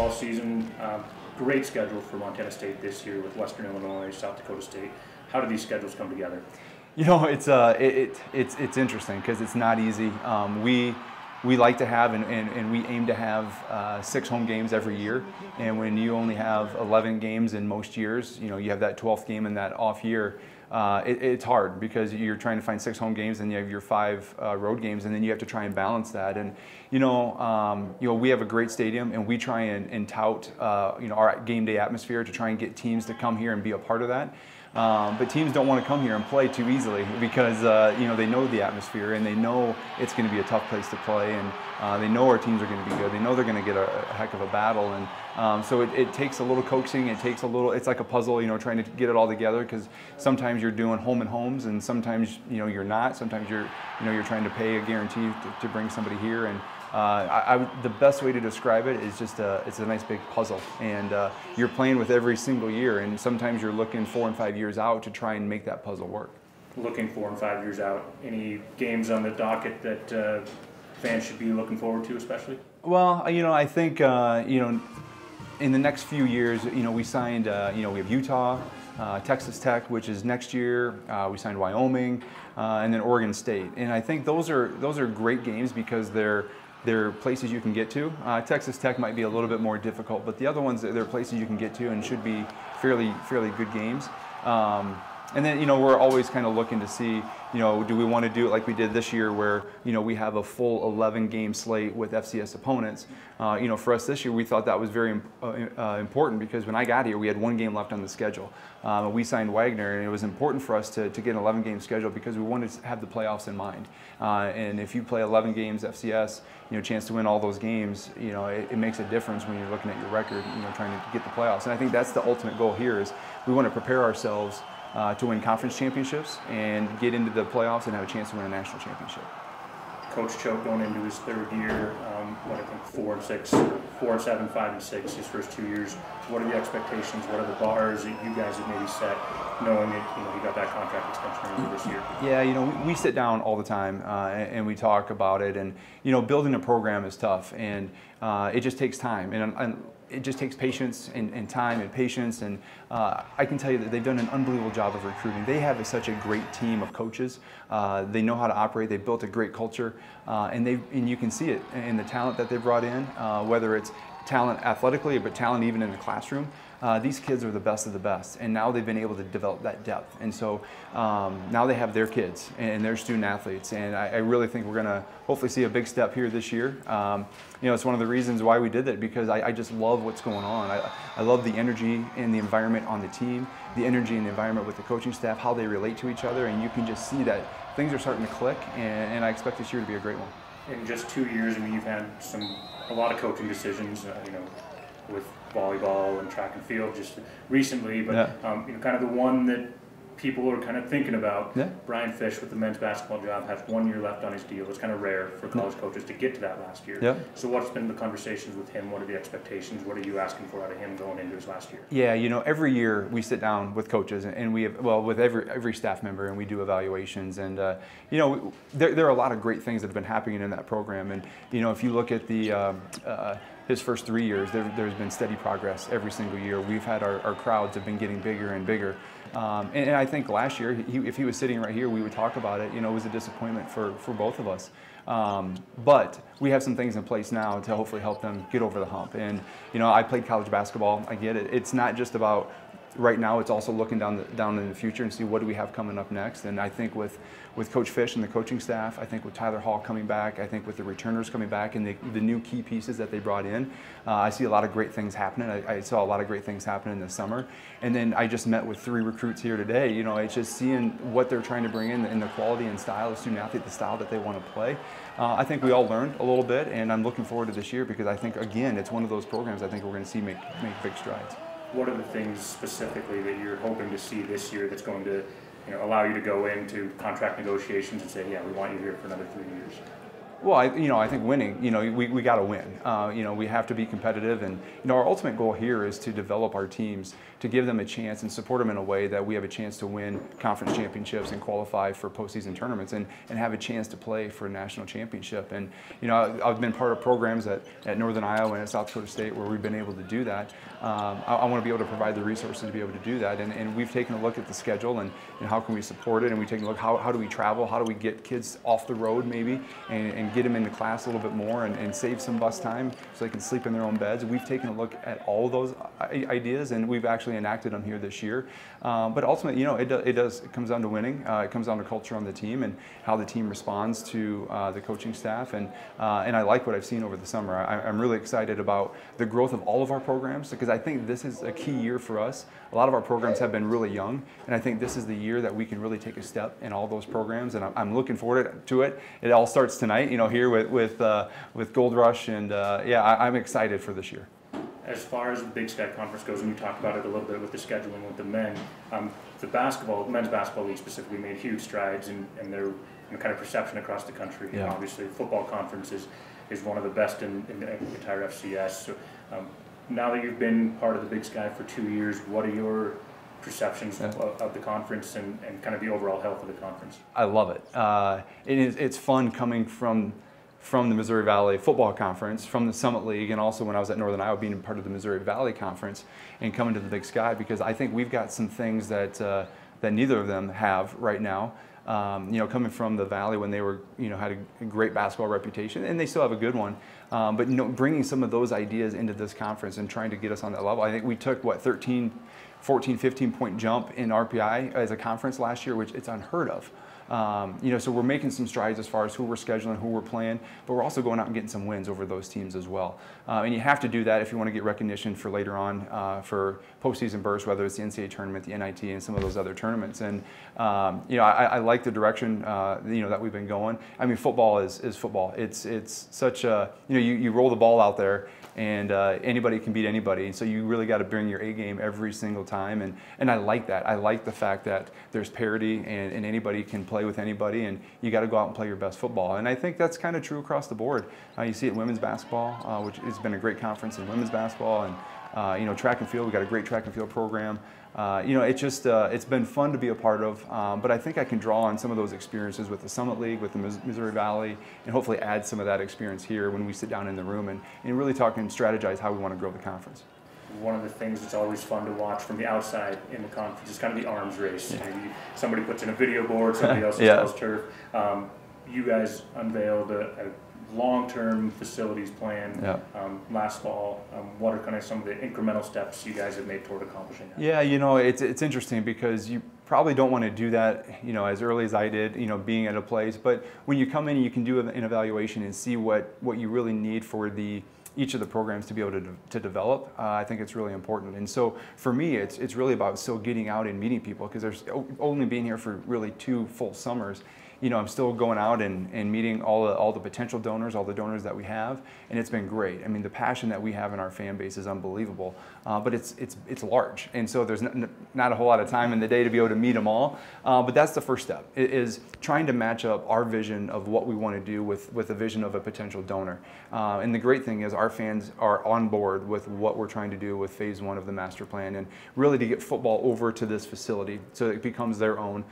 football season. Great schedule for Montana State this year with Western Illinois, South Dakota State. How do these schedules come together? You know, it's interesting because it's not easy. We like to have and we aim to have 6 home games every year. And when you only have 11 games in most years, you know, you have that 12th game in that off year. It's hard because you're trying to find 6 home games and you have your 5 road games, and then you have to try and balance that. And you know, we have a great stadium, and we try and tout our game day atmosphere to try and get teams to come here and be a part of that. But teams don't want to come here and play too easily because they know the atmosphere and they know it's going to be a tough place to play, and they know our teams are going to be good. They know they're going to get a heck of a battle, and so it takes a little coaxing. It takes a little. It's like a puzzle, trying to get it all together, because sometimes you're doing home and homes, and sometimes you're not. Sometimes you're trying to pay a guarantee to bring somebody here, and the best way to describe it is just it's a nice big puzzle, and you're playing with every single year, and sometimes you're looking 4 and 5 years out to try and make that puzzle work. Looking 4 and 5 years out, any games on the docket that fans should be looking forward to, especially? Well, I think in the next few years, we signed, we have Utah, Texas Tech, which is next year. We signed Wyoming, and then Oregon State, and I think those are great games because they're places you can get to. Texas Tech might be a little bit more difficult, but the other ones, they're places you can get to and should be fairly good games. And then, we're always kind of looking to see, do we want to do it like we did this year where, we have a full 11-game slate with FCS opponents. For us this year, we thought that was very important because when I got here, we had 1 game left on the schedule. We signed Wagner, and it was important for us to get an 11-game schedule because we wanted to have the playoffs in mind. And if you play 11 games FCS, chance to win all those games, it makes a difference when you're looking at your record, trying to get the playoffs. And I think that's the ultimate goal here is we want to prepare ourselves to win conference championships and get into the playoffs and have a chance to win a national championship. Coach Choate going into his 3rd year, 4 and 6, 4 and 7, 5 and 6, his first 2 years. What are the expectations? What are the bars that you guys have maybe set, knowing that he got that contract extension earlier this year? Yeah, we sit down all the time and we talk about it. And building a program is tough, and it just takes time. And it just takes patience and time and patience, and I can tell you that they've done an unbelievable job of recruiting. They have such a great team of coaches. They know how to operate. They've built a great culture, and you can see it in the talent that they've brought in, whether it's talent athletically, but talent even in the classroom. These kids are the best of the best, and now they've been able to develop that depth. And so now they have their kids and their student athletes, and I really think we're going to hopefully see a big step here this year. It's one of the reasons why we did that, because I just love what's going on. I love the energy and the environment on the team, the energy and the environment with the coaching staff, how they relate to each other, and you can just see that things are starting to click, and I expect this year to be a great one. In just 2 years, you've had a lot of coaching decisions, with volleyball and track and field just recently, but yeah. Kind of the one that people are kind of thinking about. Yeah. Brian Fish with the men's basketball job has 1 year left on his deal. It's kind of rare for college coaches to get to that last year. Yeah. So what's been the conversations with him? What are the expectations? What are you asking for out of him going into his last year? Yeah, every year we sit down with coaches, and we have, with every staff member, and we do evaluations, and there are a lot of great things that have been happening in that program, and if you look at his first 3 years, there's been steady progress every single year. We've had our crowds have been getting bigger and bigger. And I think last year, if he was sitting right here, we would talk about it. It was a disappointment for both of us. But we have some things in place now to hopefully help them get over the hump. And, I played college basketball. I get it. It's not just about right now, it's also looking down in the future and see what do we have coming up next. And I think with Coach Fish and the coaching staff, I think with Tyler Hall coming back, I think with the returners coming back and the new key pieces that they brought in, I see a lot of great things happening. I saw a lot of great things happening this summer. And then I just met with 3 recruits here today. It's just seeing what they're trying to bring in the quality and style of student athlete, the style that they want to play. I think we all learned a little bit, and I'm looking forward to this year because I think, again, it's one of those programs I think we're going to see make big strides. What are the things specifically that you're hoping to see this year that's going to allow you to go into contract negotiations and say, yeah, we want you here for another 3 years? Well, I think winning, we got to win. We have to be competitive, and our ultimate goal here is to develop our teams, to give them a chance and support them in a way that we have a chance to win conference championships and qualify for postseason tournaments, and have a chance to play for a national championship. And I've been part of programs at Northern Iowa and at South Dakota State where we've been able to do that. I want to be able to provide the resources to be able to do that, and we've taken a look at the schedule and how can we support it, and we've taken a look how do we travel, how do we get kids off the road maybe and get them into class a little bit more and save some bus time so they can sleep in their own beds. We've taken a look at all of those ideas, and we've actually enacted them here this year. But ultimately, it comes down to winning. It comes down to culture on the team and how the team responds to the coaching staff. And I like what I've seen over the summer. I'm really excited about the growth of all of our programs, because I think this is a key year for us. A lot of our programs have been really young, and I think this is the year that we can really take a step in all those programs, and I'm looking forward to it. It all starts tonight, here with Gold Rush, and I'm excited for this year. As far as the Big Sky Conference goes, and you talked about it a little bit with the scheduling with the men, the men's basketball league specifically made huge strides in their kind of perception across the country. Yeah. And obviously, the football conference is one of the best in the entire FCS. So, now that you've been part of the Big Sky for 2 years, what are your perceptions of the conference and kind of the overall health of the conference? I love it. It's fun coming from the Missouri Valley Football Conference, from the Summit League, and also when I was at Northern Iowa being part of the Missouri Valley Conference and coming to the Big Sky, because I think we've got some things that neither of them have right now. Coming from the Valley when they were, had a great basketball reputation, and they still have a good one. But bringing some of those ideas into this conference and trying to get us on that level. I think we took 14, 15 point jump in RPI as a conference last year, which it's unheard of. So we're making some strides as far as who we're scheduling, who we're playing, but we're also going out and getting some wins over those teams as well. And you have to do that if you want to get recognition for later on for postseason bursts, whether it's the NCAA tournament, the NIT, and some of those other tournaments. And I like the direction that we've been going. I mean, football is football. It's such a you roll the ball out there, and anybody can beat anybody. And so you really got to bring your A game every single time. And I like that. I like the fact that there's parity and anybody can play with anybody, and you got to go out and play your best football. And I think that's kind of true across the board. You see it in women's basketball, which has been a great conference in women's basketball, and track and field. We got a great track and field program. It's been fun to be a part of, but I think I can draw on some of those experiences with the Summit League, with the Missouri Valley, and hopefully add some of that experience here when we sit down in the room and really talk and strategize how we want to grow the conference. One of the things that's always fun to watch from the outside in the conference is kind of the arms race. Yeah. Maybe somebody puts in a video board, somebody else installs turf. You guys unveiled a long-term facilities plan last fall. What are kind of some of the incremental steps you guys have made toward accomplishing that? Yeah, it's interesting because you probably don't want to do that, as early as I did, being at a place. But when you come in, you can do an evaluation and see what you really need for each of the programs to be able to develop. I think it's really important. And so for me, it's really about still getting out and meeting people, because there's only being here for really 2 full summers. I'm still going out and meeting all the potential donors, all the donors that we have, and it's been great. I mean, the passion that we have in our fan base is unbelievable, but it's large, and so there's not a whole lot of time in the day to be able to meet them all. But that's the first step, is trying to match up our vision of what we want to do with the vision of a potential donor. And the great thing is our fans are on board with what we're trying to do with phase 1 of the master plan, and really to get football over to this facility so it becomes their own,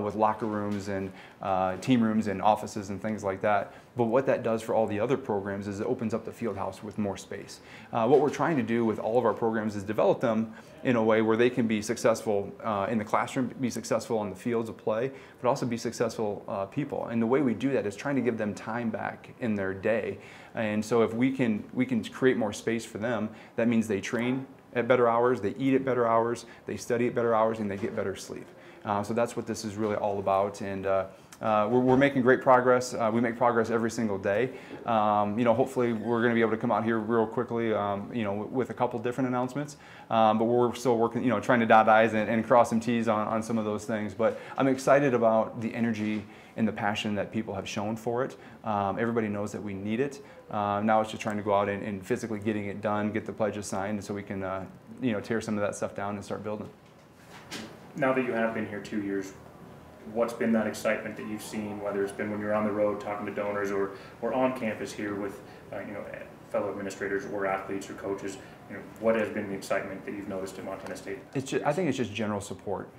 with locker rooms and team rooms and offices and things like that. But what that does for all the other programs is it opens up the field house with more space. What we're trying to do with all of our programs is develop them in a way where they can be successful in the classroom, be successful on the fields of play, but also be successful people. And the way we do that is trying to give them time back in their day. And so if we can create more space for them, that means they train at better hours, they eat at better hours, they study at better hours, and they get better sleep. So that's what this is really all about. And we're making great progress. We make progress every single day. Hopefully we're going to be able to come out here real quickly, with a couple different announcements. But we're still working, trying to dot I's and cross some T's on some of those things. But I'm excited about the energy and the passion that people have shown for it. Everybody knows that we need it. Now it's just trying to go out and physically getting it done, get the pledges signed, so we can, tear some of that stuff down and start building. Now that you have been here 2 years, what's been that excitement that you've seen, whether it's been when you're on the road talking to donors or on campus here with fellow administrators or athletes or coaches? What has been the excitement that you've noticed at Montana State? I think it's just general support.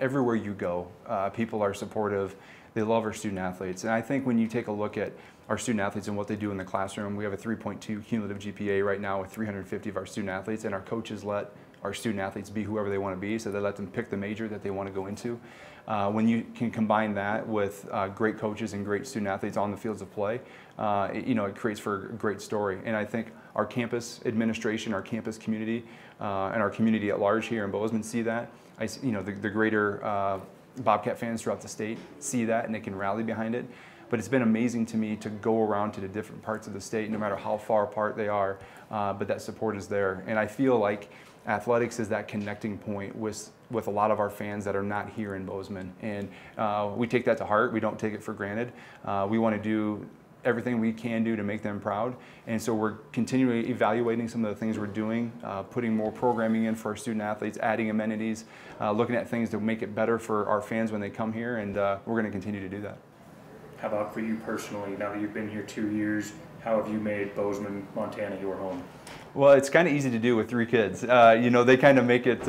Everywhere you go, people are supportive. They love our student athletes. And I think when you take a look at our student athletes and what they do in the classroom, we have a 3.2 cumulative GPA right now with 350 of our student athletes, and our coaches let our student athletes be whoever they want to be, so they let them pick the major that they want to go into. When you can combine that with great coaches and great student athletes on the fields of play, it creates for a great story. And I think our campus administration, our campus community, and our community at large here in Bozeman see that. The greater Bobcat fans throughout the state see that, and they can rally behind it. But it's been amazing to me to go around to the different parts of the state, no matter how far apart they are, but that support is there. And I feel like athletics is that connecting point with a lot of our fans that are not here in Bozeman. And we take that to heart. We don't take it for granted. We want to do everything we can do to make them proud. And so we're continually evaluating some of the things we're doing, putting more programming in for our student athletes, adding amenities, looking at things to make it better for our fans when they come here, and we're going to continue to do that. How about for you personally, now that you've been here 2 years, how have you made Bozeman, Montana your home? Well, it's kind of easy to do with 3 kids. They kind of make it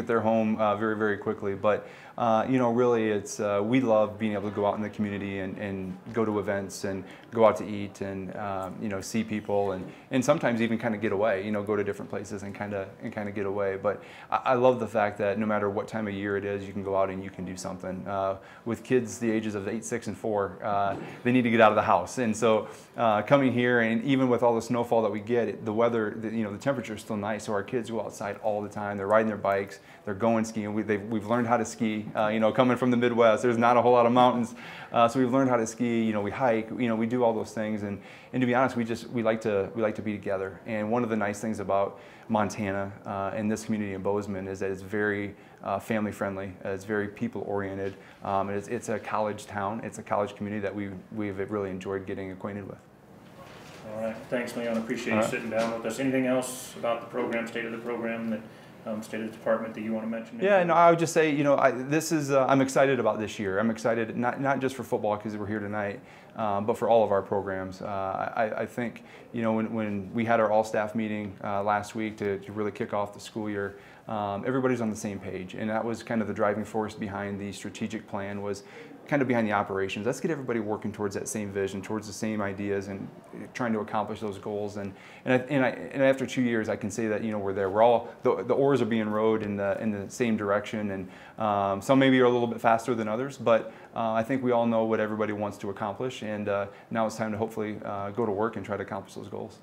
their home very, very quickly. But really, it's we love being able to go out in the community and go to events and go out to eat and see people and sometimes even kind of get away. Go to different places and kind of get away. But I love the fact that no matter what time of year it is, you can go out and you can do something. With kids the ages of 8, 6, and 4, they need to get out of the house. And so coming here, and even with all the snowfall that we get, the weather, the temperature is still nice, so our kids go outside all the time. They're riding their bikes, they're going skiing. We've learned how to ski. Coming from the Midwest, there's not a whole lot of mountains, so we've learned how to ski. We hike. We do all those things, and to be honest, we like to be together. And one of the nice things about Montana and this community in Bozeman is that it's very family friendly. It's very people oriented. It's a college town. It's a college community that we've really enjoyed getting acquainted with. All right. Thanks, Leon. Appreciate you sitting down with us. Anything else about the program, state of the program, that state of the department that you want to mention? Yeah, no, I would just say, I'm excited about this year. I'm excited not just for football because we're here tonight, but for all of our programs. I think, when we had our all-staff meeting last week to really kick off the school year, everybody's on the same page, and that was kind of the driving force behind the strategic plan, was kind of behind the operations. Let's get everybody working towards that same vision, towards the same ideas, and trying to accomplish those goals. And after 2 years, I can say that we're there. We're all the oars are being rowed in the same direction, and some maybe are a little bit faster than others, but I think we all know what everybody wants to accomplish, and now it's time to hopefully go to work and try to accomplish those goals.